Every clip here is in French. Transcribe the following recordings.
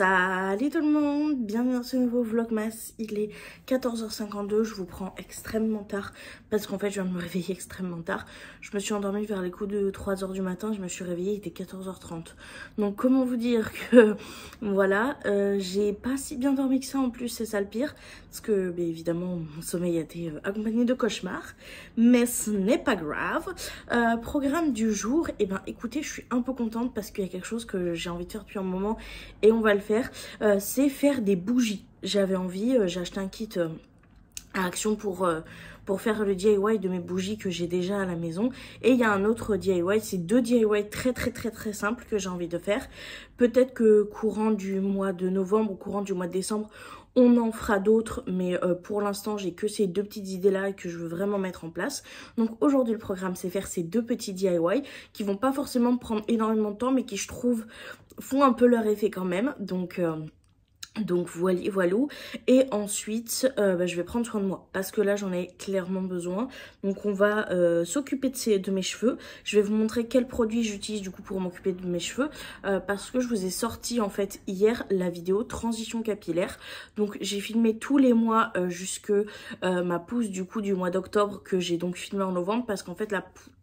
Salut tout le monde, bienvenue dans ce nouveau vlogmas. Il est 14h52, je vous prends extrêmement tard parce qu'en fait je viens de me réveiller extrêmement tard. Je me suis endormie vers les coups de 3h du matin, je me suis réveillée, il était 14h30. Donc comment vous dire que voilà, j'ai pas si bien dormi que ça en plus, c'est ça le pire. Parce que bien évidemment mon sommeil a été accompagné de cauchemars, mais ce n'est pas grave. Programme du jour, et ben écoutez, je suis un peu contente parce qu'il y a quelque chose que j'ai envie de faire depuis un moment et on va le faire, c'est faire des bougies. J'avais envie, j'ai acheté un kit à Action pour faire le DIY de mes bougies que j'ai déjà à la maison. Et il y a un autre DIY, c'est deux DIY très simples que j'ai envie de faire. Peut-être que courant du mois de novembre ou courant du mois de décembre, on en fera d'autres, mais pour l'instant, j'ai que ces deux petites idées-là que je veux vraiment mettre en place. Donc aujourd'hui, le programme, c'est faire ces deux petits DIY qui vont pas forcément prendre énormément de temps, mais qui, je trouve, font un peu leur effet quand même. Donc voilà. Et ensuite je vais prendre soin de moi parce que là j'en ai clairement besoin. Donc on va s'occuper de mes cheveux. Je vais vous montrer quels produits j'utilise du coup pour m'occuper de mes cheveux, parce que je vous ai sorti en fait hier la vidéo transition capillaire. Donc j'ai filmé tous les mois jusque ma pousse du coup du mois d'octobre, que j'ai donc filmé en novembre, parce qu'en fait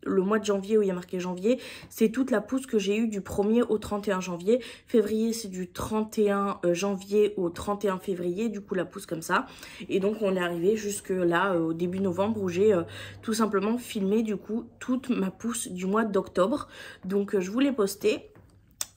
le mois de janvier où il y a marqué janvier, c'est toute la pousse que j'ai eue du 1er au 31 janvier. Février, c'est du 31 janvier au 31 février, du coup la pousse comme ça. Et donc on est arrivé jusque là au début novembre où j'ai tout simplement filmé du coup toute ma pousse du mois d'octobre. Donc je vous l'ai posté.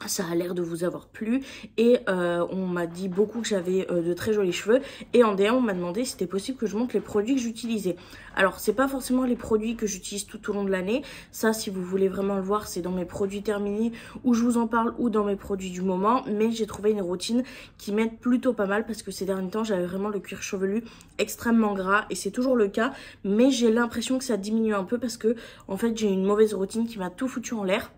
Ça a l'air de vous avoir plu et on m'a dit beaucoup que j'avais de très jolis cheveux, et en DM on m'a demandé si c'était possible que je montre les produits que j'utilisais. Alors c'est pas forcément les produits que j'utilise tout au long de l'année, ça si vous voulez vraiment le voir c'est dans mes produits terminés où je vous en parle, ou dans mes produits du moment, mais j'ai trouvé une routine qui m'aide plutôt pas mal parce que ces derniers temps j'avais vraiment le cuir chevelu extrêmement gras, et c'est toujours le cas, mais j'ai l'impression que ça diminue un peu parce que en fait j'ai une mauvaise routine qui m'a tout foutu en l'air.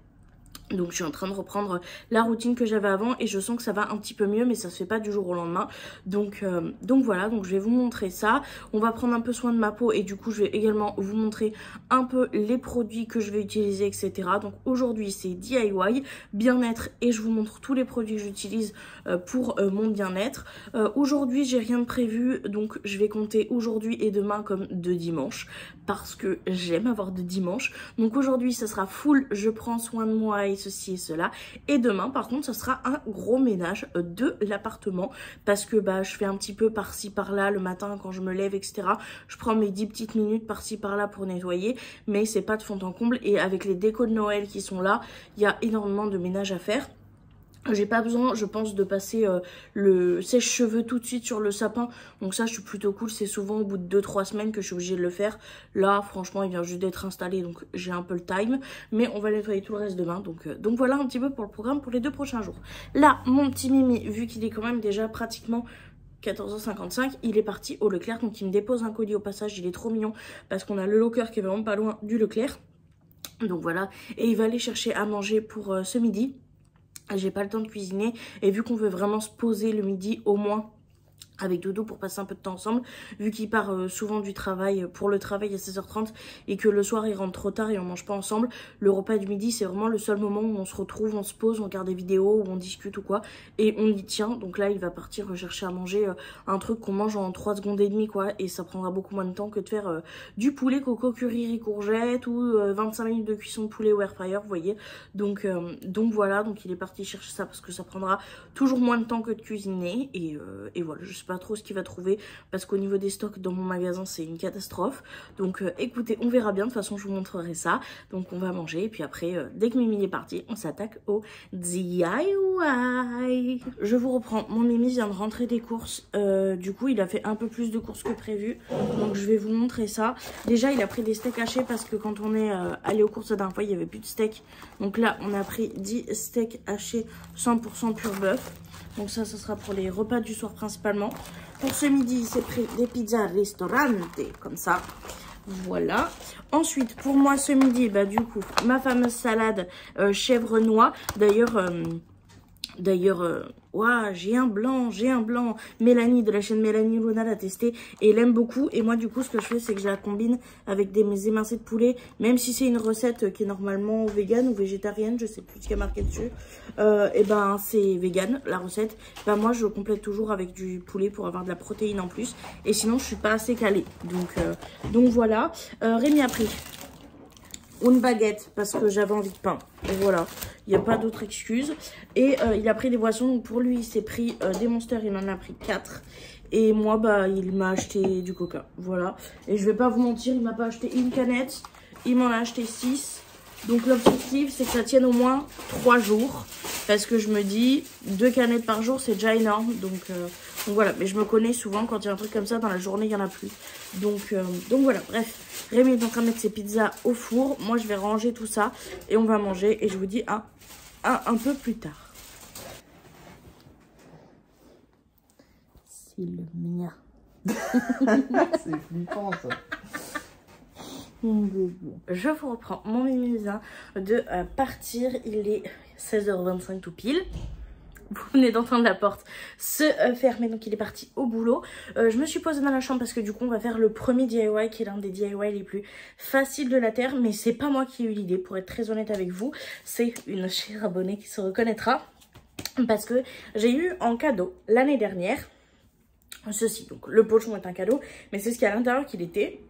Donc je suis en train de reprendre la routine que j'avais avant et je sens que ça va un petit peu mieux, mais ça se fait pas du jour au lendemain. Donc voilà, donc je vais vous montrer ça. On va prendre un peu soin de ma peau et du coup je vais également vous montrer un peu les produits que je vais utiliser, etc. Donc aujourd'hui c'est DIY, bien-être, et je vous montre tous les produits que j'utilise pour mon bien-être. Aujourd'hui j'ai rien de prévu, donc je vais compter aujourd'hui et demain comme de dimanche parce que j'aime avoir de dimanche. Donc aujourd'hui ça sera full, je prends soin de moi et ceci et cela, et demain par contre ça sera un gros ménage de l'appartement parce que je fais un petit peu par-ci par-là le matin quand je me lève, etc. Je prends mes 10 petites minutes par-ci par-là pour nettoyer, mais c'est pas de fond en comble, et avec les décos de Noël qui sont là, il y a énormément de ménage à faire. J'ai pas besoin, je pense, de passer le sèche-cheveux tout de suite sur le sapin. Donc ça, je suis plutôt cool. C'est souvent au bout de 2-3 semaines que je suis obligée de le faire. Là, franchement, il vient juste d'être installé, donc j'ai un peu le time. Mais on va nettoyer tout le reste demain. Donc voilà un petit peu pour le programme pour les 2 prochains jours. Là, mon petit Mimi, vu qu'il est quand même déjà pratiquement 14h55, il est parti au Leclerc. Donc il me dépose un colis au passage. Il est trop mignon parce qu'on a le locker qui est vraiment pas loin du Leclerc. Donc voilà. Et il va aller chercher à manger pour ce midi. J'ai pas le temps de cuisiner, et vu qu'on veut vraiment se poser le midi au moins avec Dodo pour passer un peu de temps ensemble, vu qu'il part souvent du travail pour le travail à 16h30 et que le soir il rentre trop tard et on mange pas ensemble, le repas du midi c'est vraiment le seul moment où on se retrouve, on se pose, on regarde des vidéos, où on discute ou quoi, et on y tient. Donc là il va partir rechercher à manger un truc qu'on mange en 3 secondes et demie quoi, et ça prendra beaucoup moins de temps que de faire du poulet coco curry riz courgette ou 25 minutes de cuisson de poulet au air fryer, vous voyez. Donc voilà, donc il est parti chercher ça parce que ça prendra toujours moins de temps que de cuisiner, et voilà, je sais pas trop ce qu'il va trouver parce qu'au niveau des stocks dans mon magasin c'est une catastrophe. Donc écoutez, on verra bien, de toute façon je vous montrerai ça. Donc on va manger et puis après dès que Mimi est parti on s'attaque au DIY. Je vous reprends, mon Mimi vient de rentrer des courses, du coup il a fait un peu plus de courses que prévu, donc je vais vous montrer ça. Déjà il a pris des steaks hachés parce que quand on est allé aux courses la dernière fois il n'y avait plus de steaks, donc là on a pris 10 steaks hachés 100% pur bœuf. Donc ça sera pour les repas du soir principalement. Pour ce midi, il s'est pris des pizzas ristorante, comme ça. Voilà. Ensuite, pour moi, ce midi, du coup, ma fameuse salade chèvre-noix. D'ailleurs, D'ailleurs, ouah, j'ai un blanc. Mélanie de la chaîne Mélanie Luna l'a testé et elle aime beaucoup. Et moi, du coup, ce que je fais, c'est que je la combine avec mes émincés de poulet. Même si c'est une recette qui est normalement vegan ou végétarienne, je sais plus ce qu'il y a marqué dessus. Et ben, c'est vegan, la recette. Ben, moi, je complète toujours avec du poulet pour avoir de la protéine en plus. Et sinon, je suis pas assez calée. Donc voilà. Rémi a pris une baguette parce que j'avais envie de pain. Et voilà, il n'y a pas d'autre excuse. Et il a pris des boissons. Donc pour lui, il s'est pris des Monsters. Il en a pris 4. Et moi, bah, il m'a acheté du Coca. Voilà. Et je vais pas vous mentir, il m'a pas acheté une canette. Il m'en a acheté 6. Donc l'objectif, c'est que ça tienne au moins 3 jours. Parce que je me dis, 2 canettes par jour, c'est déjà énorme. Donc voilà, mais je me connais souvent, quand il y a un truc comme ça, dans la journée, il n'y en a plus. Donc voilà, bref. Rémi est en train de mettre ses pizzas au four. Moi, je vais ranger tout ça et on va manger. Et je vous dis un peu plus tard. C'est le mien. C'est flippant, ça. Je vous reprends mon mimizin de partir. Il est 16h25 tout pile. Vous venez d'entendre la porte se fermer, donc il est parti au boulot. Je me suis posée dans la chambre parce que du coup on va faire le premier DIY qui est l'un des DIY les plus faciles de la terre. Mais c'est pas moi qui ai eu l'idée, pour être très honnête avec vous. C'est une chère abonnée qui se reconnaîtra. Parce que j'ai eu en cadeau l'année dernière ceci. Donc le pochon est un cadeau, mais c'est ce qu'il y a à l'intérieur qu'il était.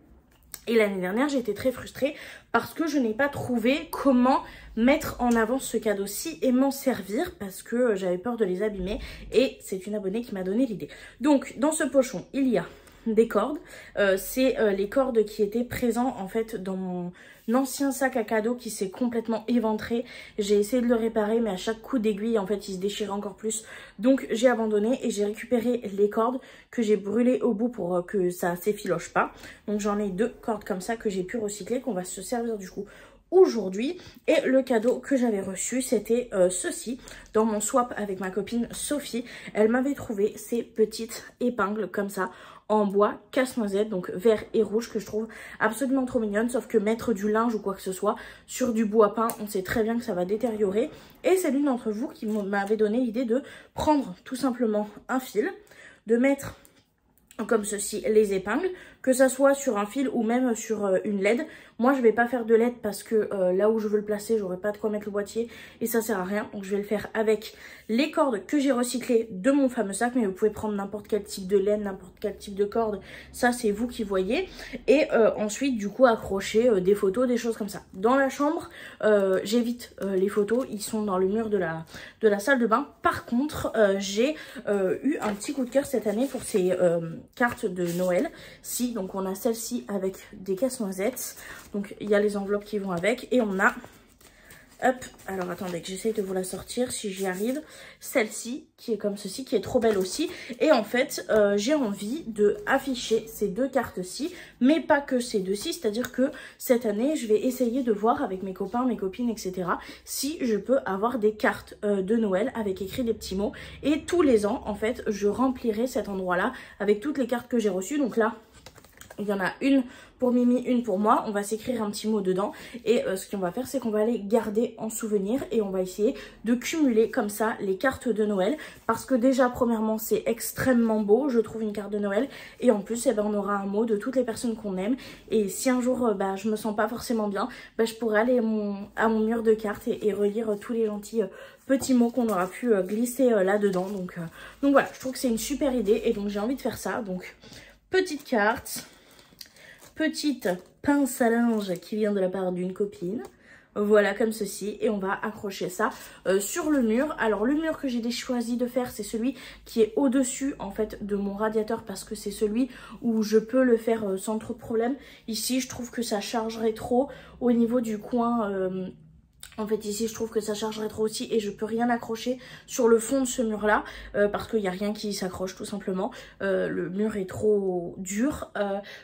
Et l'année dernière, j'ai été très frustrée parce que je n'ai pas trouvé comment mettre en avant ce cadeau-ci et m'en servir parce que j'avais peur de les abîmer. Et c'est une abonnée qui m'a donné l'idée. Donc, dans ce pochon, il y a des cordes. C'est les cordes qui étaient présentes en fait dans mon ancien sac à cadeau qui s'est complètement éventré. J'ai essayé de le réparer, mais à chaque coup d'aiguille, en fait, il se déchirait encore plus. Donc, j'ai abandonné et j'ai récupéré les cordes que j'ai brûlées au bout pour que ça s'effiloche pas. Donc, j'en ai 2 cordes comme ça que j'ai pu recycler, qu'on va se servir du coup aujourd'hui. Et le cadeau que j'avais reçu, c'était ceci, dans mon swap avec ma copine Sophie. Elle m'avait trouvé ces petites épingles comme ça, en bois casse-noisette, donc vert et rouge, que je trouve absolument trop mignonne. Sauf que mettre du linge ou quoi que ce soit sur du bois peint, on sait très bien que ça va détériorer. Et c'est l'une d'entre vous qui m'avait donné l'idée de prendre tout simplement un fil, de mettre comme ceci les épingles, que ça soit sur un fil ou même sur une LED. Moi je vais pas faire de LED parce que là où je veux le placer, j'aurai pas de quoi mettre le boîtier et ça sert à rien. Donc je vais le faire avec les cordes que j'ai recyclées de mon fameux sac, mais vous pouvez prendre n'importe quel type de laine, n'importe quel type de corde, ça c'est vous qui voyez. Et ensuite du coup accrocher des photos, des choses comme ça. Dans la chambre, j'évite les photos, ils sont dans le mur de la salle de bain. Par contre, j'ai eu un petit coup de cœur cette année pour ces cartes de Noël. Si, donc on a celle-ci avec des casse-noisettes. Donc il y a les enveloppes qui vont avec. Et on a, hop, alors attendez que j'essaye de vous la sortir si j'y arrive. Celle-ci qui est comme ceci, qui est trop belle aussi. Et en fait, j'ai envie de afficher ces 2 cartes-ci, mais pas que ces 2-ci. C'est-à-dire que cette année, je vais essayer de voir avec mes copains, mes copines, etc. si je peux avoir des cartes de Noël avec écrit des petits mots. Et tous les ans, en fait, je remplirai cet endroit-là avec toutes les cartes que j'ai reçues. Donc là, il y en a une pour Mimi, une pour moi. On va s'écrire un petit mot dedans. Et ce qu'on va faire, c'est qu'on va les garder en souvenir. Et on va essayer de cumuler comme ça les cartes de Noël. Parce que déjà, premièrement, c'est extrêmement beau. Je trouve une carte de Noël. Et en plus, eh ben, on aura un mot de toutes les personnes qu'on aime. Et si un jour, je me sens pas forcément bien, je pourrais aller à mon mur de cartes et relire tous les gentils petits mots qu'on aura pu glisser là-dedans. Donc voilà, je trouve que c'est une super idée. Et donc, j'ai envie de faire ça. Donc, petite carte. Petite pince à linge qui vient de la part d'une copine. Voilà, comme ceci. Et on va accrocher ça sur le mur. Alors, le mur que j'ai choisi de faire, c'est celui qui est au-dessus, en fait, de mon radiateur. Parce que c'est celui où je peux le faire sans trop de problème. Ici, je trouve que ça chargerait trop au niveau du coin. En fait ici je trouve que ça chargerait trop aussi et je peux rien accrocher sur le fond de ce mur là parce qu'il n'y a rien qui s'accroche tout simplement. Le mur est trop dur.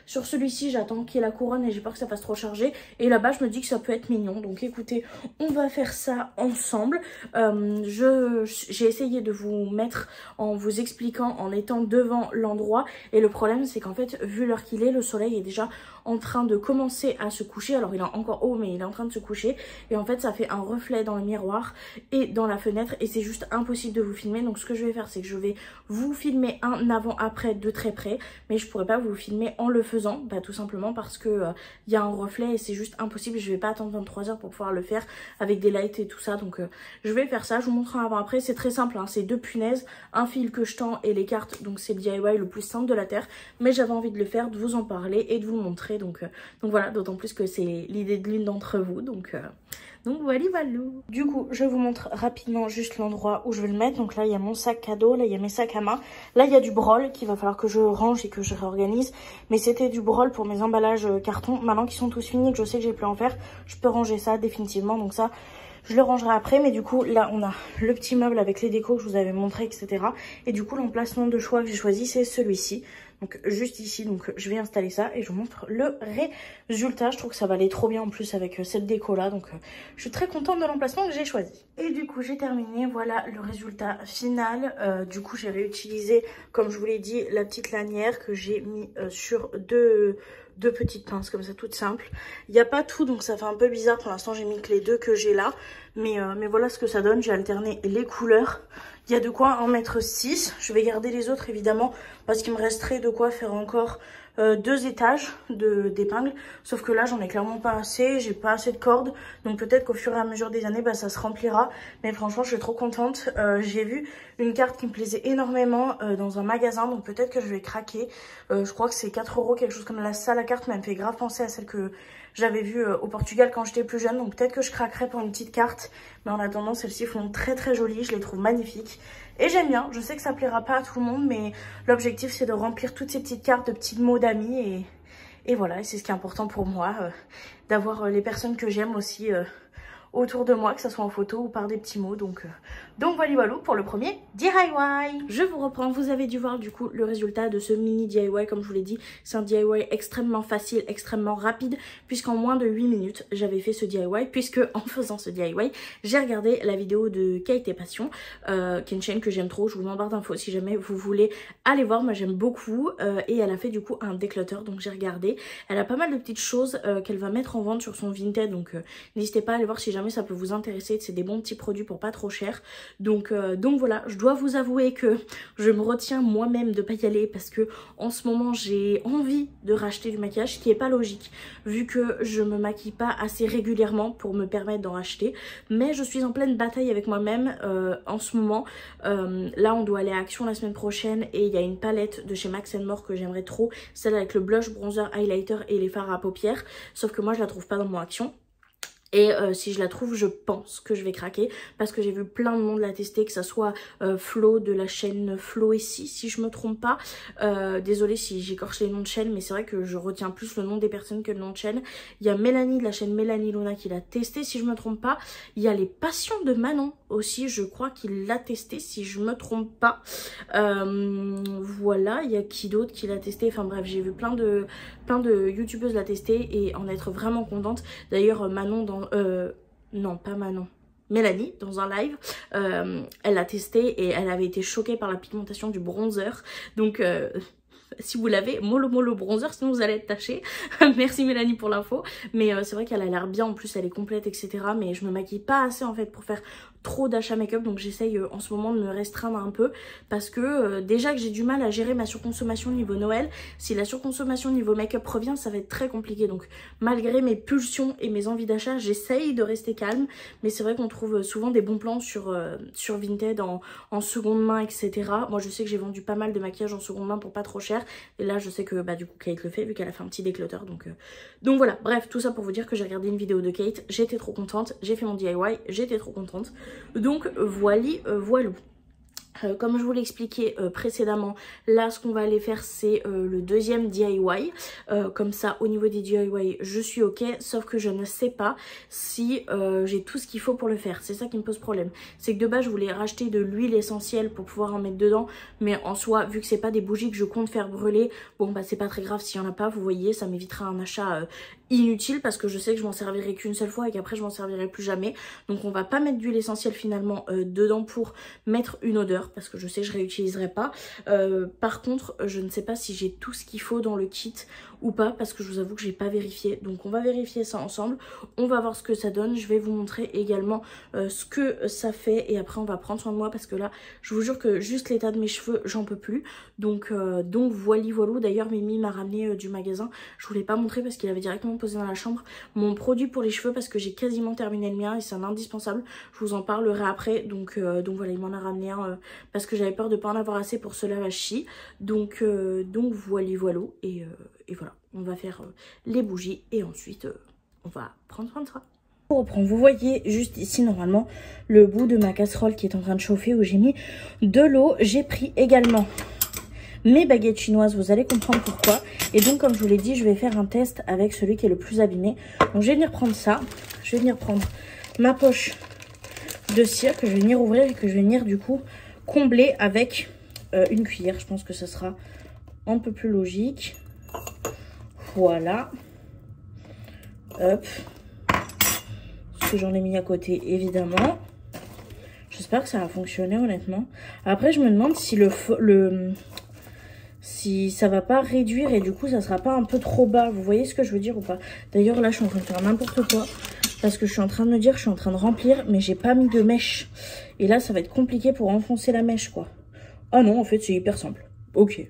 Sur celui-ci j'attends qu'il y ait la couronne et j'ai peur que ça fasse trop charger. Et là-bas je me dis que ça peut être mignon. Donc écoutez, on va faire ça ensemble. J'ai essayé de vous mettre en vous expliquant en étant devant l'endroit. Et le problème c'est qu'en fait vu l'heure qu'il est, le soleil est déjà en train de commencer à se coucher. Alors il est encore haut mais il est en train de se coucher. Et en fait ça fait un reflet dans le miroir et dans la fenêtre. Et c'est juste impossible de vous filmer. Donc ce que je vais faire c'est que je vais vous filmer un avant-après de très près. Mais je pourrais pas vous filmer en le faisant. Bah, tout simplement parce que y a un reflet et c'est juste impossible. Je vais pas attendre 23 heures pour pouvoir le faire avec des lights et tout ça. Donc je vais faire ça. Je vous montre un avant-après. C'est très simple. Hein. C'est 2 punaises, un fil que je tends et les cartes. Donc c'est le DIY le plus simple de la terre. Mais j'avais envie de le faire, de vous en parler et de vous le montrer. Donc voilà, d'autant plus que c'est l'idée de l'une d'entre vous. Donc voilà, voilà. Du coup, je vous montre rapidement juste l'endroit où je vais le mettre. Donc là, il y a mon sac cadeau, là, il y a mes sacs à main. Là, il y a du brol qu'il va falloir que je range et que je réorganise. Mais c'était du brol pour mes emballages carton. Maintenant qu'ils sont tous finis et que je sais que j'ai plus à en faire, je peux ranger ça définitivement. Donc ça, je le rangerai après. Mais du coup, là, on a le petit meuble avec les décos que je vous avais montré, etc. Et du coup, l'emplacement de choix que j'ai choisi, c'est celui-ci. Donc juste ici, donc je vais installer ça et je vous montre le résultat. Je trouve que ça va aller trop bien en plus avec cette déco là. Donc je suis très contente de l'emplacement que j'ai choisi. Et du coup j'ai terminé, voilà le résultat final. Du coup j'ai réutilisé, comme je vous l'ai dit, la petite lanière que j'ai mis sur deux petites pinces comme ça, toutes simples. Il n'y a pas tout, donc ça fait un peu bizarre. Pour l'instant j'ai mis que les deux que j'ai là. Mais voilà ce que ça donne. J'ai alterné les couleurs. Il y a de quoi en mettre 6. Je vais garder les autres évidemment parce qu'il me resterait de quoi faire encore 2 étages d'épingles. Sauf que là j'en ai clairement pas assez. J'ai pas assez de cordes. Donc peut-être qu'au fur et à mesure des années ça se remplira. Mais franchement je suis trop contente. J'ai vu une carte qui me plaisait énormément dans un magasin. Donc peut-être que je vais craquer. Je crois que c'est 4 € quelque chose comme ça. La carte me fait grave penser à celle que j'avais vue au Portugal quand j'étais plus jeune. Donc peut-être que je craquerai pour une petite carte. Mais en attendant, celles-ci font très très jolies. Je les trouve magnifiques. Et j'aime bien. Je sais que ça plaira pas à tout le monde. Mais l'objectif, c'est de remplir toutes ces petites cartes de petits mots d'amis. Et voilà. Et c'est ce qui est important pour moi. D'avoir les personnes que j'aime aussi autour de moi, que ce soit en photo ou par des petits mots. Donc voilà pour le premier DIY. Je vous reprends, vous avez dû voir du coup le résultat de ce mini DIY. Comme je vous l'ai dit, c'est un DIY extrêmement facile, extrêmement rapide, puisqu'en moins de 8 minutes j'avais fait ce DIY, puisque en faisant ce DIY j'ai regardé la vidéo de Kate et Passion, qui est une chaîne que j'aime trop. Je vous mets en barre d'infos si jamais vous voulez aller voir. Moi j'aime beaucoup, et elle a fait du coup un déclutter, donc j'ai regardé. Elle a pas mal de petites choses qu'elle va mettre en vente sur son Vinted, donc n'hésitez pas à aller voir si jamais ça peut vous intéresser. C'est des bons petits produits pour pas trop cher. Donc voilà, je dois vous avouer que je me retiens moi-même de pas y aller parce que en ce moment j'ai envie de racheter du maquillage, ce qui est pas logique vu que je me maquille pas assez régulièrement pour me permettre d'en racheter. Mais je suis en pleine bataille avec moi-même en ce moment. Là on doit aller à Action la semaine prochaine et il y a une palette de chez Max & More que j'aimerais trop, celle avec le blush, bronzer, highlighter et les fards à paupières. Sauf que moi je la trouve pas dans mon Action. Et si je la trouve, je pense que je vais craquer parce que j'ai vu plein de monde la tester, que ça soit Flo de la chaîne Flo et si je me trompe pas. Désolée si j'écorche les noms de chaîne, mais c'est vrai que je retiens plus le nom des personnes que le nom de chaîne. Il y a Mélanie de la chaîne Mélanie Luna qui l'a testé si je me trompe pas. Il y a les Passions de Manon aussi, je crois qu'il l'a testé si je me trompe pas. Voilà, il y a qui d'autre qui l'a testé. Enfin bref, j'ai vu plein de youtubeuses la tester et en être vraiment contente. D'ailleurs Manon non pas Manon, Mélanie dans un live, elle l'a testé et elle avait été choquée par la pigmentation du bronzer. Donc si vous l'avez, mollo bronzer, sinon vous allez être taché. Merci Mélanie pour l'info. Mais c'est vrai qu'elle a l'air bien, en plus elle est complète, etc. Mais je me maquille pas assez en fait pour faire trop d'achats make-up, donc j'essaye en ce moment de me restreindre un peu parce que déjà que j'ai du mal à gérer ma surconsommation niveau Noël. Si la surconsommation niveau make-up revient, ça va être très compliqué. Donc malgré mes pulsions et mes envies d'achat, j'essaye de rester calme, mais c'est vrai qu'on trouve souvent des bons plans sur Vinted en seconde main, etc. Moi je sais que j'ai vendu pas mal de maquillage en seconde main pour pas trop cher, et là je sais que bah du coup Kate le fait vu qu'elle a fait un petit déclutter, donc voilà. Bref, tout ça pour vous dire que j'ai regardé une vidéo de Kate, j'étais trop contente, j'ai fait mon DIY, j'étais trop contente. Donc voilou. Comme je vous l'ai expliqué précédemment, là ce qu'on va aller faire c'est le deuxième DIY. Comme ça au niveau des DIY je suis ok, sauf que je ne sais pas si j'ai tout ce qu'il faut pour le faire. C'est ça qui me pose problème. C'est que de base je voulais racheter de l'huile essentielle pour pouvoir en mettre dedans, mais en soi vu que c'est pas des bougies que je compte faire brûler, bon bah c'est pas très grave s'il y en a pas, vous voyez, ça m'évitera un achat inutile parce que je sais que je m'en servirai qu'une seule fois et qu'après je m'en servirai plus jamais. Donc on va pas mettre d'huile essentielle finalement dedans pour mettre une odeur parce que je sais que je réutiliserai pas. Par contre je ne sais pas si j'ai tout ce qu'il faut dans le kit ou pas, parce que je vous avoue que j'ai pas vérifié. Donc on va vérifier ça ensemble, on va voir ce que ça donne. Je vais vous montrer également ce que ça fait et après on va prendre soin de moi parce que là je vous jure que juste l'état de mes cheveux j'en peux plus. Donc voilà. D'ailleurs Mimi m'a ramené du magasin, je voulais pas montrer parce qu'il avait directement posé dans la chambre mon produit pour les cheveux parce que j'ai quasiment terminé le mien et c'est un indispensable. Je vous en parlerai après. Donc voilà, il m'en a ramené un parce que j'avais peur de pas en avoir assez pour ce lavage-ci. Donc voilà. Et voilà, on va faire les bougies et ensuite on va prendre soin de ça. On reprend, vous voyez juste ici normalement le bout de ma casserole qui est en train de chauffer où j'ai mis de l'eau. J'ai pris également mes baguettes chinoises, vous allez comprendre pourquoi. Et donc comme je vous l'ai dit, je vais faire un test avec celui qui est le plus abîmé. Donc je vais venir prendre ça, je vais venir prendre ma poche de cire que je vais venir ouvrir et que je vais venir du coup combler avec une cuillère. Je pense que ça sera un peu plus logique. Voilà. Hop. Que j'en ai mis à côté évidemment. J'espère que ça va fonctionner honnêtement. Après je me demande si si ça va pas réduire et du coup ça sera pas un peu trop bas. Vous voyez ce que je veux dire ou pas? D'ailleurs là je suis en train de faire n'importe quoi parce que je suis en train de me dire, je suis en train de remplir mais j'ai pas mis de mèche. Et là ça va être compliqué pour enfoncer la mèche quoi. Ah non en fait c'est hyper simple. Ok.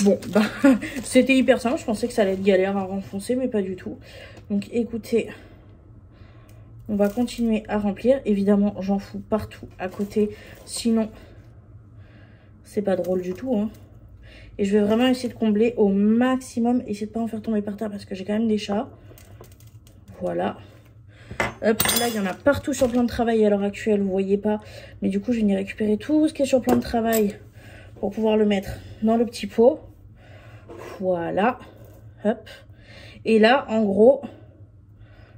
Bon bah c'était hyper simple. Je pensais que ça allait être galère à renfoncer mais pas du tout. Donc écoutez, on va continuer à remplir. Évidemment, j'en fous partout à côté. Sinon, c'est pas drôle du tout. Hein. Et je vais vraiment essayer de combler au maximum. Essayer de pas en faire tomber par terre parce que j'ai quand même des chats. Voilà. Hop, là, il y en a partout sur le plan de travail à l'heure actuelle. Vous voyez pas. Mais du coup, je vais venir récupérer tout ce qui est sur le plan de travail pour pouvoir le mettre dans le petit pot. Voilà. Hop. Et là, en gros...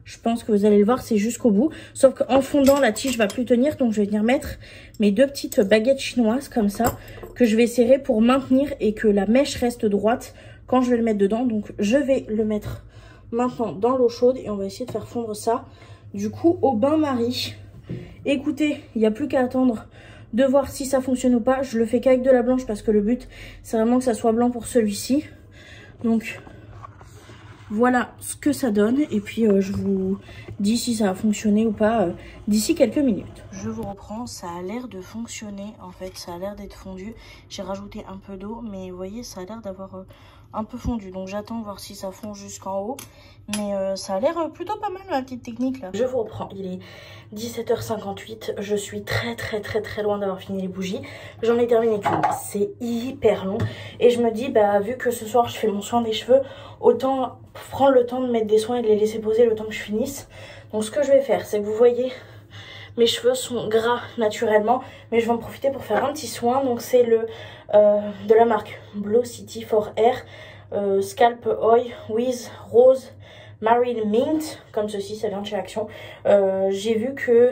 je pense que vous allez le voir, c'est jusqu'au bout. Sauf qu'en fondant, la tige va plus tenir. Donc, je vais venir mettre mes deux petites baguettes chinoises comme ça. Que je vais serrer pour maintenir et que la mèche reste droite quand je vais le mettre dedans. Donc, je vais le mettre maintenant dans l'eau chaude. Et on va essayer de faire fondre ça, du coup, au bain-marie. Écoutez, il n'y a plus qu'à attendre de voir si ça fonctionne ou pas. Je le fais qu'avec de la blanche parce que le but, c'est vraiment que ça soit blanc pour celui-ci. Donc... voilà ce que ça donne et puis je vous dis si ça a fonctionné ou pas d'ici quelques minutes. Je vous reprends, ça a l'air de fonctionner en fait, ça a l'air d'être fondu. J'ai rajouté un peu d'eau mais vous voyez ça a l'air d'avoir un peu fondu. Donc j'attends voir si ça fond jusqu'en haut. Mais ça a l'air plutôt pas mal la petite technique là. Je vous reprends, il est 17h58. Je suis très loin d'avoir fini les bougies. J'en ai terminé qu'une, c'est hyper long. Et je me dis, bah vu que ce soir je fais mon soin des cheveux, autant prendre le temps de mettre des soins et de les laisser poser le temps que je finisse. Donc ce que je vais faire, c'est que vous voyez, mes cheveux sont gras naturellement, mais je vais en profiter pour faire un petit soin. Donc c'est le de la marque Blue City for Air Scalp Oil with Rose Marine Mint, comme ceci, ça vient de chez Action. J'ai vu que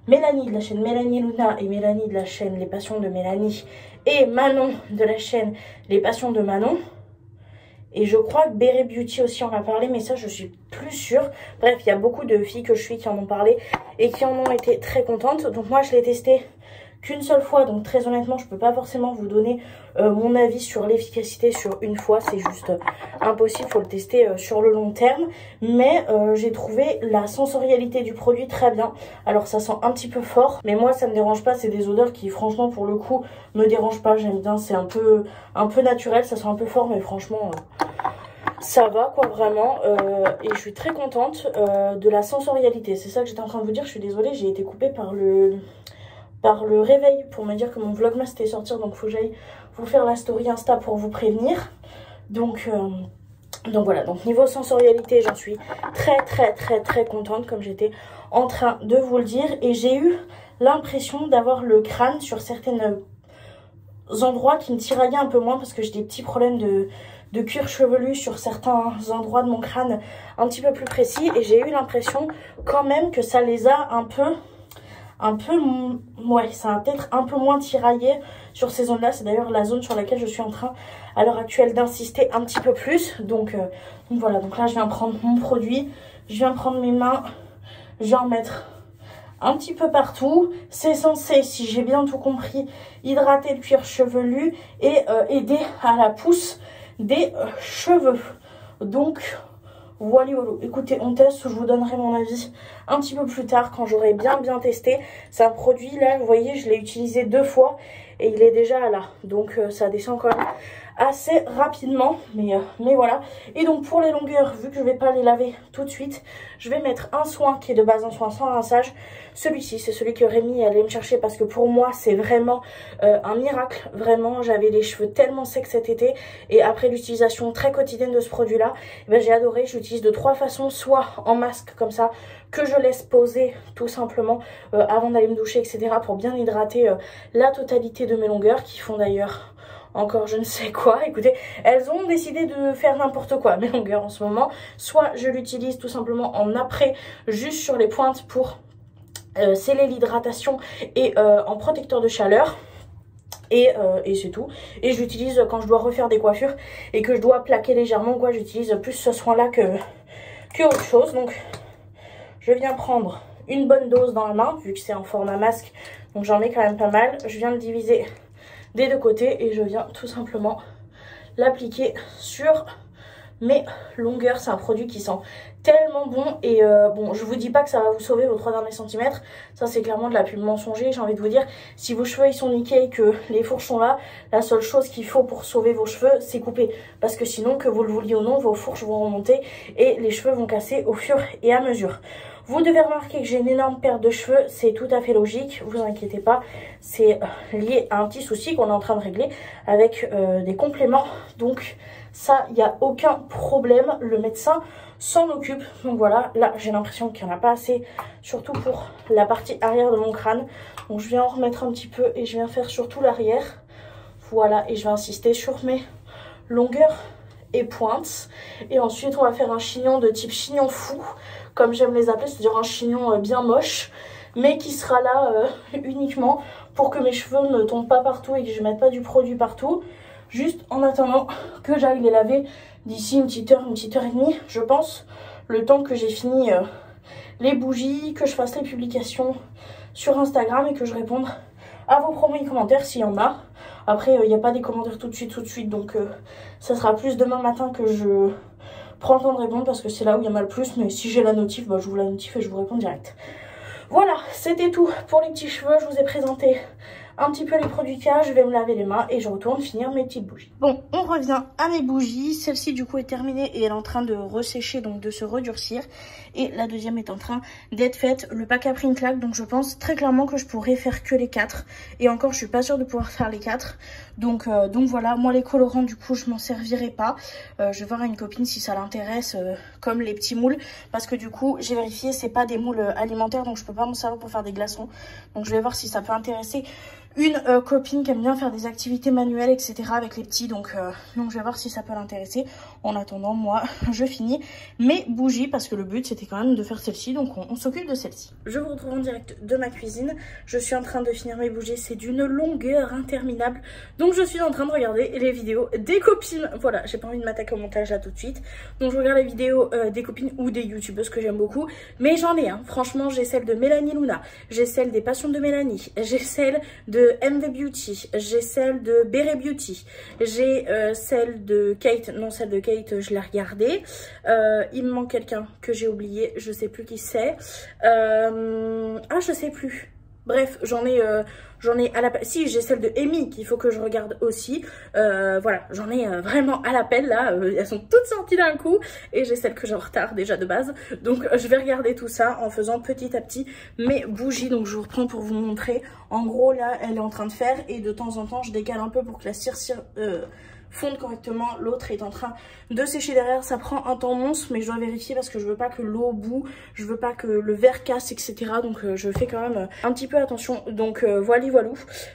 Mélanie de la chaîne Mélanie Luna et Mélanie de la chaîne Les Passions de Mélanie et Manon de la chaîne Les Passions de Manon, et je crois que Béré Beauty aussi en a parlé, mais ça je suis plus sûre. Bref, il y a beaucoup de filles que je suis qui en ont parlé et qui en ont été très contentes. Donc moi je l'ai testé qu'une seule fois, donc très honnêtement je peux pas forcément vous donner mon avis sur l'efficacité sur une fois, c'est juste impossible, faut le tester sur le long terme. Mais j'ai trouvé la sensorialité du produit très bien. Alors ça sent un petit peu fort, mais moi ça me dérange pas, c'est des odeurs qui franchement pour le coup me dérangent pas, j'aime bien, c'est un peu naturel, ça sent un peu fort mais franchement ça va quoi vraiment. Et je suis très contente de la sensorialité, c'est ça que j'étais en train de vous dire. Je suis désolée, j'ai été coupée par le réveil pour me dire que mon vlogmas était sortir, donc faut que j'aille vous faire la story Insta pour vous prévenir. Donc voilà, donc niveau sensorialité j'en suis très contente comme j'étais en train de vous le dire. Et j'ai eu l'impression d'avoir le crâne sur certains endroits qui me tiraillaient un peu moins parce que j'ai des petits problèmes de cuir chevelu sur certains endroits de mon crâne un petit peu plus précis, et j'ai eu l'impression quand même que ça les a ouais, ça va peut-être un peu moins tiraillé sur ces zones là. C'est d'ailleurs la zone sur laquelle je suis en train à l'heure actuelle d'insister un petit peu plus. Donc voilà, donc là je viens prendre mon produit, je viens prendre mes mains, je viens en mettre un petit peu partout. C'est censé, si j'ai bien tout compris, hydrater le cuir chevelu et aider à la pousse des cheveux. Donc voilà, voilà. Écoutez, on teste, je vous donnerai mon avis un petit peu plus tard quand j'aurai bien testé. C'est un produit là, vous voyez, je l'ai utilisé 2 fois et il est déjà là. Donc ça descend quand même assez rapidement, mais voilà. Et donc pour les longueurs, vu que je vais pas les laver tout de suite, je vais mettre un soin qui est de base un soin sans rinçage. Celui-ci, c'est celui que Rémi allait me chercher parce que pour moi, c'est vraiment un miracle. Vraiment, j'avais les cheveux tellement secs cet été et après l'utilisation très quotidienne de ce produit-là, ben, j'ai adoré. Je l'utilise de 3 façons, soit en masque comme ça, que je laisse poser tout simplement avant d'aller me doucher, etc. pour bien hydrater la totalité de mes longueurs qui font d'ailleurs encore je ne sais quoi. Écoutez, elles ont décidé de faire n'importe quoi mes longueurs en ce moment. Soit je l'utilise tout simplement en après, juste sur les pointes pour sceller l'hydratation et en protecteur de chaleur. Et c'est tout. Et j'utilise quand je dois refaire des coiffures et que je dois plaquer légèrement, quoi, j'utilise plus ce soin là que autre chose. Donc je viens prendre une bonne dose dans la main vu que c'est en format masque, donc j'en mets quand même pas mal. Je viens le diviser des 2 côtés et je viens tout simplement l'appliquer sur mes longueurs. C'est un produit qui sent tellement bon et bon, je vous dis pas que ça va vous sauver vos 3 derniers centimètres, ça c'est clairement de la pub mensonger. J'ai envie de vous dire, si vos cheveux ils sont niqués et que les fourches sont là, la seule chose qu'il faut pour sauver vos cheveux c'est couper, parce que sinon, que vous le vouliez ou non, vos fourches vont remonter et les cheveux vont casser au fur et à mesure. Vous devez remarquer que j'ai une énorme perte de cheveux, c'est tout à fait logique, vous inquiétez pas, c'est lié à un petit souci qu'on est en train de régler avec des compléments, donc ça, il n'y a aucun problème, le médecin s'en occupe. Donc voilà, là j'ai l'impression qu'il n'y en a pas assez, surtout pour la partie arrière de mon crâne, donc je viens en remettre un petit peu et je viens faire surtout l'arrière, voilà, et je vais insister sur mes longueurs et pointes. Et ensuite on va faire un chignon de type chignon fou, comme j'aime les appeler, c'est-à-dire un chignon bien moche, mais qui sera là uniquement pour que mes cheveux ne tombent pas partout et que je ne mette pas du produit partout, juste en attendant que j'aille les laver d'ici une petite heure et demie, je pense, le temps que j'ai fini les bougies, que je fasse les publications sur Instagram et que je réponde à vos premiers commentaires s'il y en a. Après, il n'y a pas des commentaires tout de suite, donc ça sera plus demain matin que je prends le temps de répondre parce que c'est là où il y en a le plus, mais si j'ai la notif, bah, je vous la notifie et je vous réponds direct. Voilà, c'était tout pour les petits cheveux, je vous ai présenté un petit peu les produits qu'il y a, je vais me laver les mains et je retourne finir mes petites bougies. Bon, on revient à mes bougies, celle-ci du coup est terminée et elle est en train de ressécher, donc de se redurcir. Et la deuxième est en train d'être faite, le pack a pris une claque, donc je pense très clairement que je pourrais faire que les 4. Et encore, je suis pas sûre de pouvoir faire les 4. Donc voilà, moi les colorants du coup je m'en servirai pas. Je vais voir à une copine si ça l'intéresse, comme les petits moules. Parce que du coup, j'ai vérifié, c'est pas des moules alimentaires, donc je peux pas m'en servir pour faire des glaçons. Donc je vais voir si ça peut intéresser une copine qui aime bien faire des activités manuelles, etc. avec les petits. Donc je vais voir si ça peut l'intéresser. En attendant, moi, je finis mes bougies parce que le but, c'était quand même de faire celle-ci. Donc on s'occupe de celle-ci. Je vous retrouve en direct de ma cuisine. Je suis en train de finir mes bougies. C'est d'une longueur interminable. Donc je suis en train de regarder les vidéos des copines. Voilà, j'ai pas envie de m'attaquer au montage là tout de suite. Donc je regarde les vidéos des copines ou des youtubeuses que j'aime beaucoup. Mais j'en ai un. Franchement, j'ai celle de Mélanie Luna. J'ai celle des Passions de Mélanie. J'ai celle de MV Beauty, j'ai celle de Beret Beauty, j'ai celle de Kate, non celle de Kate je l'ai regardée, il me manque quelqu'un que j'ai oublié, je sais plus qui c'est, ah je sais plus, bref j'en ai à la... Si, j'ai celle de Amy qu'il faut que je regarde aussi. Voilà, j'en ai vraiment à l'appel là. Elles sont toutes sorties d'un coup. Et j'ai celle que j'ai en retard déjà de base. Donc je vais regarder tout ça en faisant petit à petit mes bougies. Donc je vous reprends pour vous montrer. En gros là, elle est en train de faire. Et de temps en temps, je décale un peu pour que la cire fonde correctement. L'autre est en train de sécher derrière. Ça prend un temps monstre, mais je dois vérifier parce que je veux pas que l'eau boue, je veux pas que le verre casse, etc. Donc je fais quand même un petit peu attention. Donc voilà.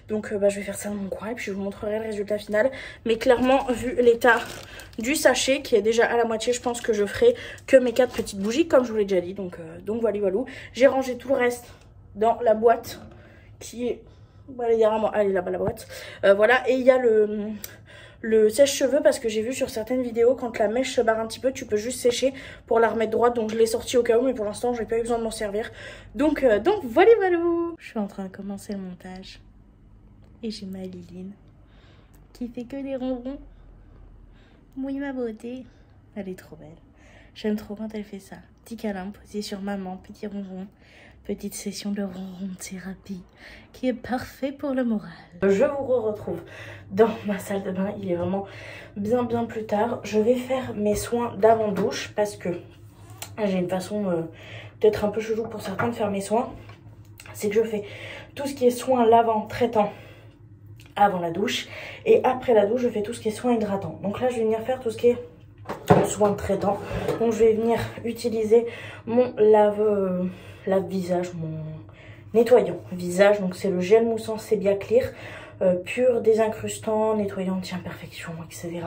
Donc je vais faire ça dans mon coin et puis je vous montrerai le résultat final. Mais clairement, vu l'état du sachet qui est déjà à la moitié, je pense que je ferai que mes 4 petites bougies comme je vous l'ai déjà dit. Donc voilà. J'ai rangé tout le reste dans la boîte qui est... Voilà, derrière elle est là-bas la boîte. Voilà, et il y a le sèche-cheveux parce que j'ai vu sur certaines vidéos quand la mèche se barre un petit peu, tu peux juste sécher pour la remettre droite. Donc je l'ai sorti au cas où, mais pour l'instant, j'ai pas eu besoin de m'en servir. Donc voilà. Je suis en train de commencer le montage. Et j'ai ma Liline qui fait que des ronrons. Oui, ma beauté. Elle est trop belle. J'aime trop quand elle fait ça. Petit câlin posé sur maman, petit ronron. Petite session de ronron thérapie qui est parfait pour le moral. Je vous retrouve dans ma salle de bain. Il est vraiment bien plus tard. Je vais faire mes soins d'avant douche parce que j'ai une façon peut-être un peu chelou pour certains de faire mes soins. C'est que je fais tout ce qui est soins lavant, traitant avant la douche. Et après la douche, je fais tout ce qui est soins hydratants. Donc là, je vais venir faire tout ce qui est soins traitant. Donc je vais venir utiliser mon lave-visage, mon nettoyant visage. Donc c'est le gel moussant Sebia Clear. Pur, désincrustant, nettoyant anti-imperfection, etc.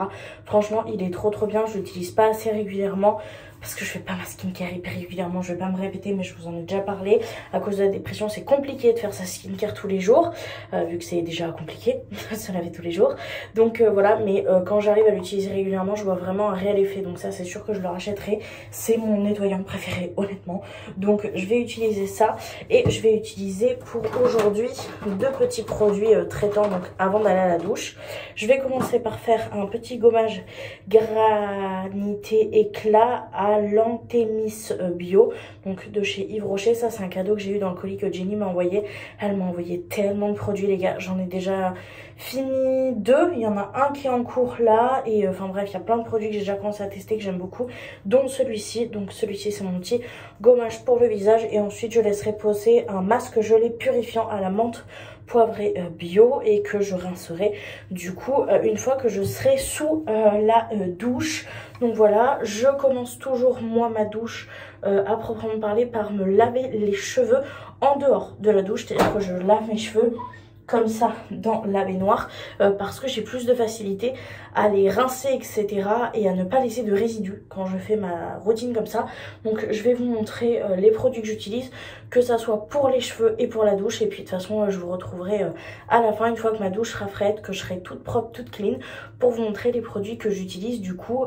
Franchement, il est trop bien. Je l'utilise pas assez régulièrement parce que je fais pas ma skincare hyper régulièrement. Je vais pas me répéter, mais je vous en ai déjà parlé. À cause de la dépression, c'est compliqué de faire sa skincare tous les jours, vu que c'est déjà compliqué de se laver tous les jours. Donc voilà, mais quand j'arrive à l'utiliser régulièrement, je vois vraiment un réel effet. Donc ça, c'est sûr que je le rachèterai. C'est mon nettoyant préféré, honnêtement. Donc je vais utiliser ça et je vais utiliser pour aujourd'hui 2 petits produits traitants. Donc avant d'aller à la douche, je vais commencer par faire un petit gommage granité éclat à l'Antémis bio, donc de chez Yves Rocher. Ça c'est un cadeau que j'ai eu dans le colis que Jenny m'a envoyé. Elle m'a envoyé tellement de produits les gars, j'en ai déjà fini 2, il y en a un qui est en cours là et enfin bref, il y a plein de produits que j'ai déjà commencé à tester que j'aime beaucoup, dont celui-ci. Donc celui-ci c'est mon petit gommage pour le visage et ensuite je laisserai poser un masque gelé purifiant à la menthe poivré bio et que je rincerai du coup une fois que je serai sous la douche. Donc voilà, je commence toujours moi ma douche à proprement parler par me laver les cheveux en dehors de la douche, c'est-à-dire que je lave mes cheveux comme ça dans la baignoire parce que j'ai plus de facilité à les rincer etc et à ne pas laisser de résidus quand je fais ma routine comme ça. Donc je vais vous montrer les produits que j'utilise, que ça soit pour les cheveux et pour la douche, et puis de toute façon je vous retrouverai à la fin une fois que ma douche sera faite, que je serai toute propre, toute clean, pour vous montrer les produits que j'utilise du coup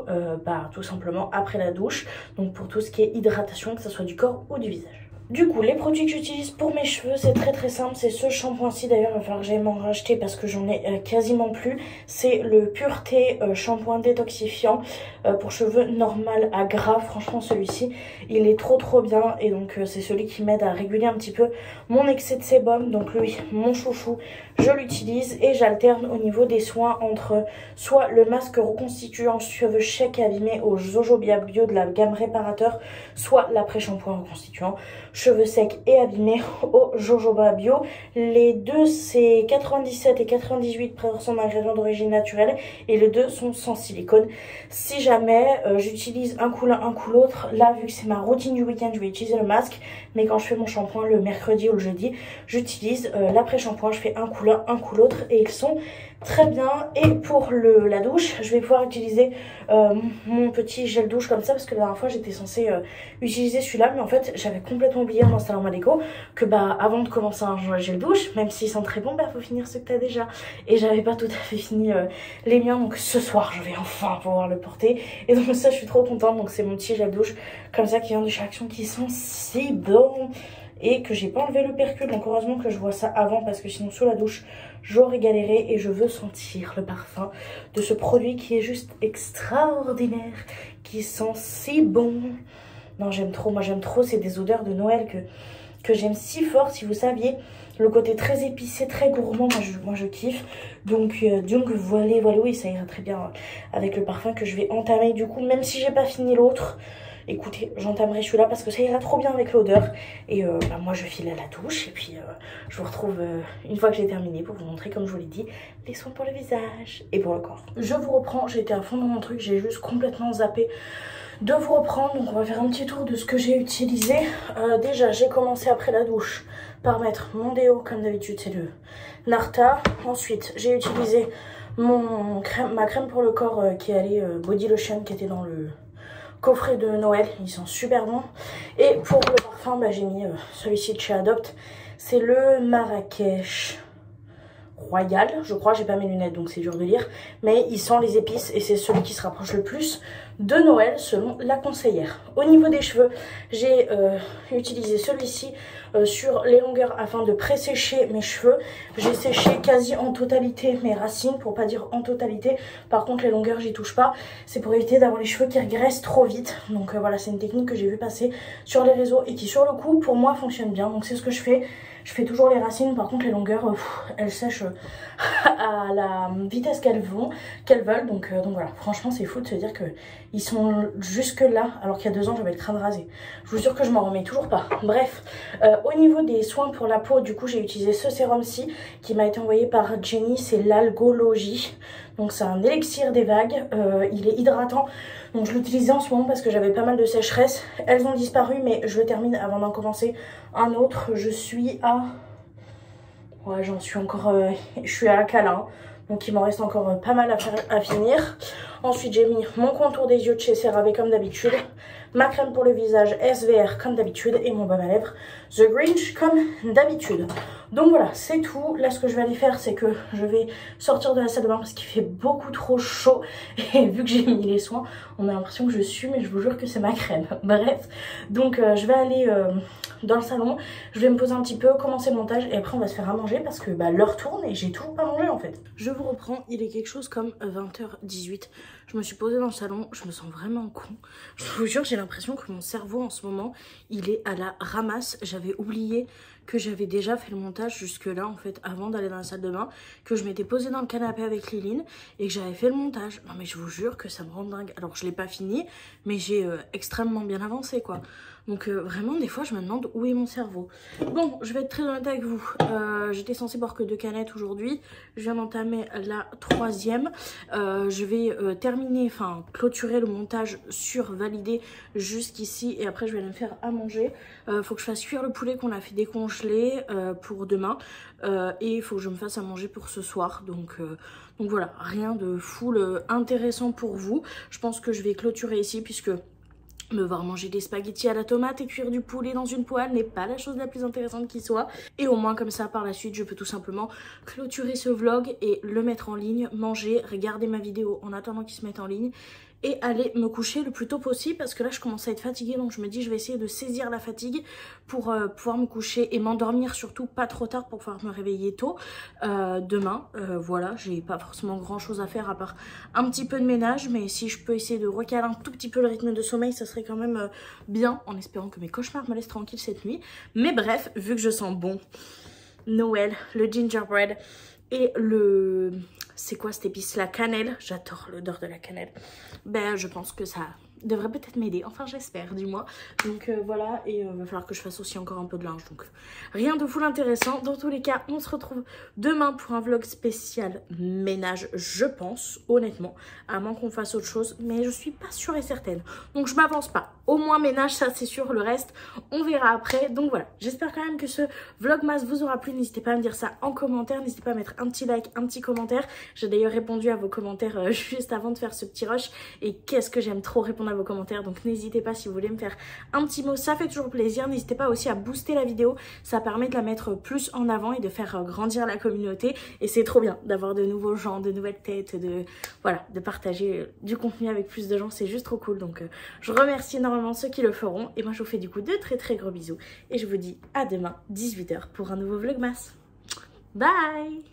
tout simplement après la douche, donc pour tout ce qui est hydratation, que ce soit du corps ou du visage. Du coup, les produits que j'utilise pour mes cheveux, c'est très simple. C'est ce shampoing-ci, d'ailleurs, il va falloir que j'aille m'en racheter parce que j'en ai quasiment plus. C'est le Pureté shampoing détoxifiant pour cheveux normal à gras. Franchement, celui-ci, il est trop bien. Et donc, c'est celui qui m'aide à réguler un petit peu mon excès de sébum. Donc lui, mon chouchou, je l'utilise et j'alterne au niveau des soins entre soit le masque reconstituant cheveux secs et abîmés au jojoba bio de la gamme réparateur, soit l'après-shampoing reconstituant cheveux secs et abîmés au jojoba bio. Les deux c'est 97 et 98% d'ingrédients d'origine naturelle et les deux sont sans silicone. Si jamais j'utilise un coup l'un un coup l'autre, là vu que c'est ma routine du week-end, je vais utiliser le masque, mais quand je fais mon shampoing le mercredi ou le jeudi, j'utilise l'après-shampoing. Je fais un coup l'un un coup l'autre et ils sont très bien. Et pour la douche, je vais pouvoir utiliser mon petit gel douche comme ça parce que la dernière fois j'étais censée utiliser celui-là, mais en fait j'avais complètement oublié en installant ma déco que avant de commencer un gel douche, même s'ils sont très bons, faut finir ce que t'as déjà, et j'avais pas tout à fait fini les miens. Donc ce soir je vais enfin pouvoir le porter et donc ça je suis trop contente. Donc c'est mon petit gel douche comme ça qui vient de chez Action, qui sont si bons et que j'ai pas enlevé le percule. Donc heureusement que je vois ça avant parce que sinon sous la douche j'aurais galéré. Et je veux sentir le parfum de ce produit qui est juste extraordinaire, qui sent si bon. Non, j'aime trop, moi j'aime trop, c'est des odeurs de Noël que j'aime si fort. Si vous saviez, le côté très épicé, très gourmand, moi je kiffe. Donc voilà, oui, ça ira très bien avec le parfum que je vais entamer du coup, même si j'ai pas fini l'autre. Écoutez, j'entamerai celui-là parce que ça ira trop bien avec l'odeur. Et moi je file à la douche et puis je vous retrouve une fois que j'ai terminé pour vous montrer, comme je vous l'ai dit, les soins pour le visage et pour le corps. Je vous reprends, j'étais à fond dans mon truc, j'ai juste complètement zappé de vous reprendre. Donc on va faire un petit tour de ce que j'ai utilisé. Déjà j'ai commencé après la douche par mettre mon déo, comme d'habitude c'est le Narta. Ensuite j'ai utilisé ma crème pour le corps qui est allée Body Lotion, qui était dans le coffret de Noël, ils sont super bons. Et pour le parfum, j'ai mis celui-ci de chez Adopt, c'est le Marrakech Royal, je crois, j'ai pas mes lunettes donc c'est dur de lire, mais il sent les épices et c'est celui qui se rapproche le plus de Noël selon la conseillère. Au niveau des cheveux, j'ai utilisé celui-ci sur les longueurs afin de pré-sécher mes cheveux. J'ai séché quasi en totalité mes racines, pour pas dire en totalité. Par contre les longueurs j'y touche pas, c'est pour éviter d'avoir les cheveux qui régressent trop vite. Donc voilà, c'est une technique que j'ai vu passer sur les réseaux et qui sur le coup pour moi fonctionne bien. Donc c'est ce que je fais. Je fais toujours les racines, par contre les longueurs, elles sèchent à la vitesse qu'elles veulent. Donc voilà, franchement c'est fou de se dire qu'ils sont jusque là, alors qu'il y a 2 ans j'avais le crâne rasé. Je vous jure que je m'en remets toujours pas. Bref, au niveau des soins pour la peau, du coup j'ai utilisé ce sérum-ci qui m'a été envoyé par Jenny, c'est l'Algologie. Donc c'est un élixir des vagues, il est hydratant. Donc je l'utilisais en ce moment parce que j'avais pas mal de sécheresse. Elles ont disparu mais je le termine avant d'en commencer un autre. Je suis à... Ouais, j'en suis encore... je suis à câlin. Donc il m'en reste encore pas mal à finir. Ensuite j'ai mis mon contour des yeux de chez CeraVe comme d'habitude. Ma crème pour le visage SVR comme d'habitude. Et mon baume à lèvres The Grinch comme d'habitude. Donc voilà, c'est tout. Là ce que je vais aller faire c'est que je vais sortir de la salle de bain parce qu'il fait beaucoup trop chaud. Et vu que j'ai mis les soins, on a l'impression que je sue, mais je vous jure que c'est ma crème. Bref, donc je vais aller dans le salon. Je vais me poser un petit peu, commencer le montage et après on va se faire à manger parce que l'heure tourne et j'ai toujours pas mangé en fait. Je vous reprends, il est quelque chose comme 20h18. Je me suis posée dans le salon, je me sens vraiment con. Je vous jure, j'ai l'impression que mon cerveau en ce moment, il est à la ramasse. J'avais oublié que j'avais déjà fait le montage jusque là en fait avant d'aller dans la salle de bain, que je m'étais posée dans le canapé avec Liline et que j'avais fait le montage. Non mais je vous jure que ça me rend dingue. Alors je l'ai pas fini mais j'ai extrêmement bien avancé quoi. Donc vraiment des fois je me demande où est mon cerveau. Bon, je vais être très honnête avec vous, j'étais censée boire que 2 canettes aujourd'hui. Je viens d'entamer la 3e. Je vais terminer, enfin clôturer le montage sur validé jusqu'ici et après je vais aller me faire à manger. Faut que je fasse cuire le poulet qu'on a fait décongeler pour demain et il faut que je me fasse à manger pour ce soir. Donc voilà, rien de full intéressant pour vous. Je pense que je vais clôturer ici puisque me voir manger des spaghettis à la tomate et cuire du poulet dans une poêle n'est pas la chose la plus intéressante qui soit. Et au moins comme ça par la suite je peux tout simplement clôturer ce vlog et le mettre en ligne, manger, regarder ma vidéo en attendant qu'il se mette en ligne et aller me coucher le plus tôt possible parce que là je commence à être fatiguée, donc je me dis je vais essayer de saisir la fatigue pour pouvoir me coucher et m'endormir, surtout pas trop tard pour pouvoir me réveiller tôt demain. Voilà, j'ai pas forcément grand chose à faire à part un petit peu de ménage, mais si je peux essayer de recaler un tout petit peu le rythme de sommeil ça serait quand même bien, en espérant que mes cauchemars me laissent tranquille cette nuit. Mais bref, vu que je sens bon Noël, le gingerbread et le... c'est quoi cette épice? La cannelle. J'adore l'odeur de la cannelle. Ben je pense que ça devrait peut-être m'aider. Enfin j'espère du moins. Donc voilà. Et il va falloir que je fasse aussi encore un peu de linge. Donc rien de full intéressant. Dans tous les cas on se retrouve demain pour un vlog spécial ménage, je pense. Honnêtement. À moins qu'on fasse autre chose. Mais je suis pas sûre et certaine. Donc je m'avance pas. Au moins ménage, ça c'est sûr, le reste on verra après. Donc voilà, j'espère quand même que ce vlogmas vous aura plu. N'hésitez pas à me dire ça en commentaire, n'hésitez pas à mettre un petit like, un petit commentaire. J'ai d'ailleurs répondu à vos commentaires juste avant de faire ce petit rush et qu'est-ce que j'aime trop répondre à vos commentaires. Donc n'hésitez pas si vous voulez me faire un petit mot, ça fait toujours plaisir. N'hésitez pas aussi à booster la vidéo, ça permet de la mettre plus en avant et de faire grandir la communauté et c'est trop bien d'avoir de nouveaux gens, de nouvelles têtes, voilà, de partager du contenu avec plus de gens, c'est juste trop cool. Donc je remercie énormément ceux qui le feront et moi je vous fais du coup de très gros bisous et je vous dis à demain 18h pour un nouveau vlogmas. Bye.